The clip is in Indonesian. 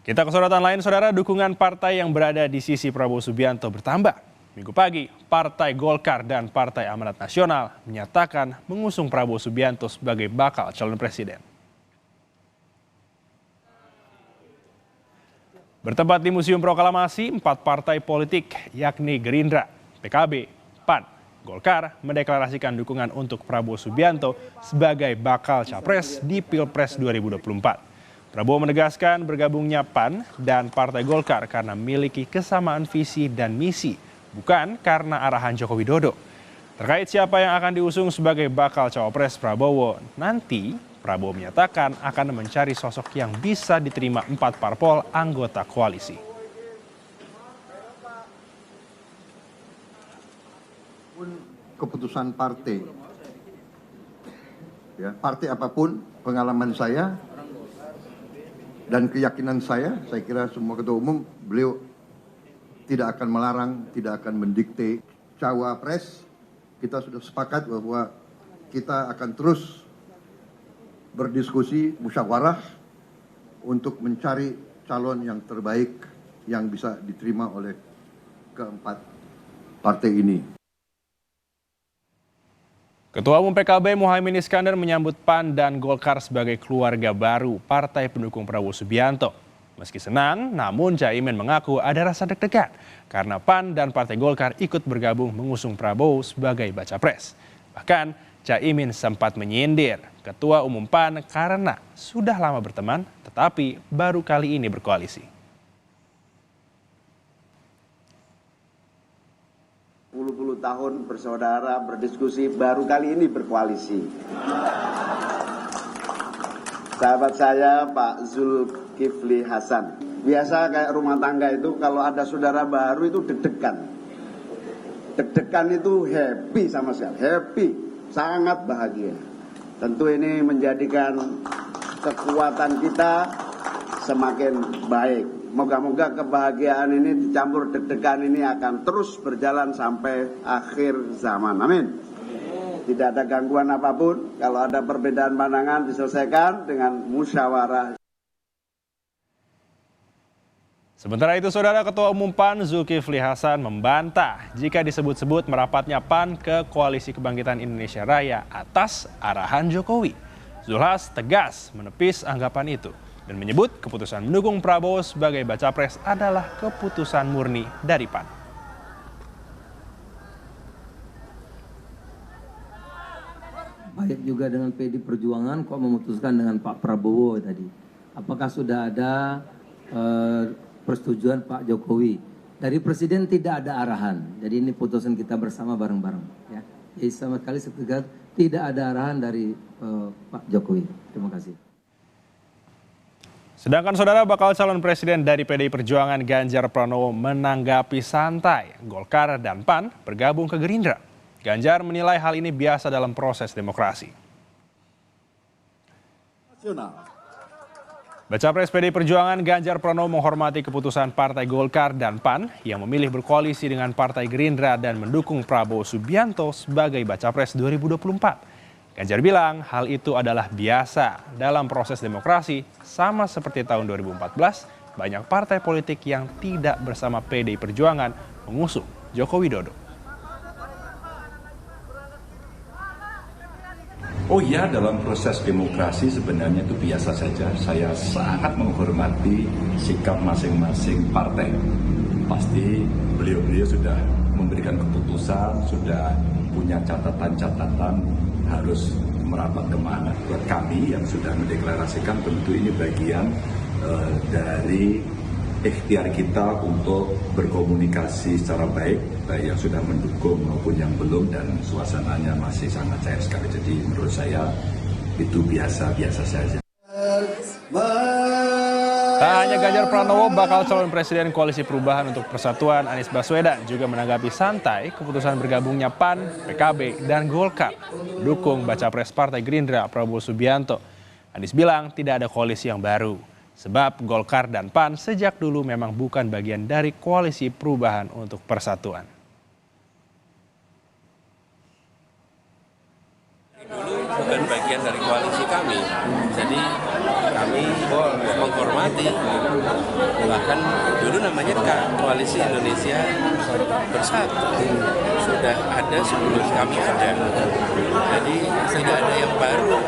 Kita ke sorotan lain, saudara. Dukungan partai yang berada di sisi Prabowo Subianto bertambah. Minggu pagi, Partai Golkar dan Partai Amanat Nasional menyatakan mengusung Prabowo Subianto sebagai bakal calon presiden. Bertempat di Museum Proklamasi, 4 partai politik yakni Gerindra, PKB, PAN, Golkar mendeklarasikan dukungan untuk Prabowo Subianto sebagai bakal capres di Pilpres 2024. Prabowo menegaskan bergabungnya PAN dan Partai Golkar karena memiliki kesamaan visi dan misi, bukan karena arahan Joko Widodo. Terkait siapa yang akan diusung sebagai bakal cawapres Prabowo, nanti Prabowo menyatakan akan mencari sosok yang bisa diterima 4 parpol anggota koalisi. Keputusan partai, ya, partai apapun, pengalaman saya dan keyakinan saya kira semua ketua umum, beliau tidak akan melarang, tidak akan mendikte cawapres. Kita sudah sepakat bahwa kita akan terus berdiskusi, musyawarah untuk mencari calon yang terbaik yang bisa diterima oleh keempat partai ini. Ketua Umum PKB Muhaimin Iskandar menyambut PAN dan Golkar sebagai keluarga baru partai pendukung Prabowo Subianto. Meski senang, namun Caimin mengaku ada rasa deg-degan karena PAN dan Partai Golkar ikut bergabung mengusung Prabowo sebagai baca pres. Bahkan Caimin sempat menyindir Ketua Umum PAN karena sudah lama berteman tetapi baru kali ini berkoalisi. Puluh tahun bersaudara, berdiskusi, baru kali ini berkoalisi. Sahabat saya Pak Zulkifli Hasan, biasa kayak rumah tangga itu kalau ada saudara baru itu deg-degan. Deg-degan itu happy sama sekali, happy, sangat bahagia. Tentu ini menjadikan kekuatan kita semakin baik. Moga-moga kebahagiaan ini dicampur deg-degan ini akan terus berjalan sampai akhir zaman. Amin. Tidak ada gangguan apapun. Kalau ada perbedaan pandangan diselesaikan dengan musyawarah. Sementara itu, saudara, Ketua Umum PAN Zulkifli Hasan membantah jika disebut-sebut merapatnya PAN ke Koalisi Kebangkitan Indonesia Raya atas arahan Jokowi. Zulhas tegas menepis anggapan itu dan menyebut keputusan mendukung Prabowo sebagai baca pres adalah keputusan murni dari PAN. Baik juga dengan PD Perjuangan kok memutuskan dengan Pak Prabowo tadi. Apakah sudah ada persetujuan Pak Jokowi? Dari Presiden tidak ada arahan. Jadi ini putusan kita bersama bareng-bareng. Ya. Jadi sama sekali setegas tidak ada arahan dari Pak Jokowi. Terima kasih. Sedangkan saudara, bakal calon presiden dari PDI Perjuangan Ganjar Pranowo menanggapi santai Golkar dan PAN bergabung ke Gerindra. Ganjar menilai hal ini biasa dalam proses demokrasi. Baca pres PDI Perjuangan Ganjar Pranowo menghormati keputusan Partai Golkar dan PAN yang memilih berkoalisi dengan Partai Gerindra dan mendukung Prabowo Subianto sebagai baca pres 2024. Ganjar bilang hal itu adalah biasa dalam proses demokrasi, sama seperti tahun 2014, banyak partai politik yang tidak bersama PDI Perjuangan mengusung Joko Widodo. Oh iya, dalam proses demokrasi sebenarnya itu biasa saja. Saya sangat menghormati sikap masing-masing partai. Pasti beliau-beliau sudah memberikan keputusan, sudah punya catatan-catatan harus merapat kemana. Buat kami yang sudah mendeklarasikan, tentu ini bagian dari ikhtiar kita untuk berkomunikasi secara baik, baik yang sudah mendukung maupun yang belum, dan suasananya masih sangat cair sekali. Jadi menurut saya itu biasa-biasa saja. Tak hanya Ganjar Pranowo, bakal calon presiden Koalisi Perubahan untuk Persatuan Anies Baswedan juga menanggapi santai keputusan bergabungnya PAN, PKB, dan Golkar mendukung baca pres Partai Gerindra Prabowo Subianto. Anies bilang tidak ada koalisi yang baru, sebab Golkar dan PAN sejak dulu memang bukan bagian dari Koalisi Perubahan untuk Persatuan. Dulu bukan bagian dari koalisi kami, jadi kami kami menghormati, bahkan dulu namanya Koalisi Indonesia Bersatu, sudah ada sebelum kami ada, jadi tidak ada yang baru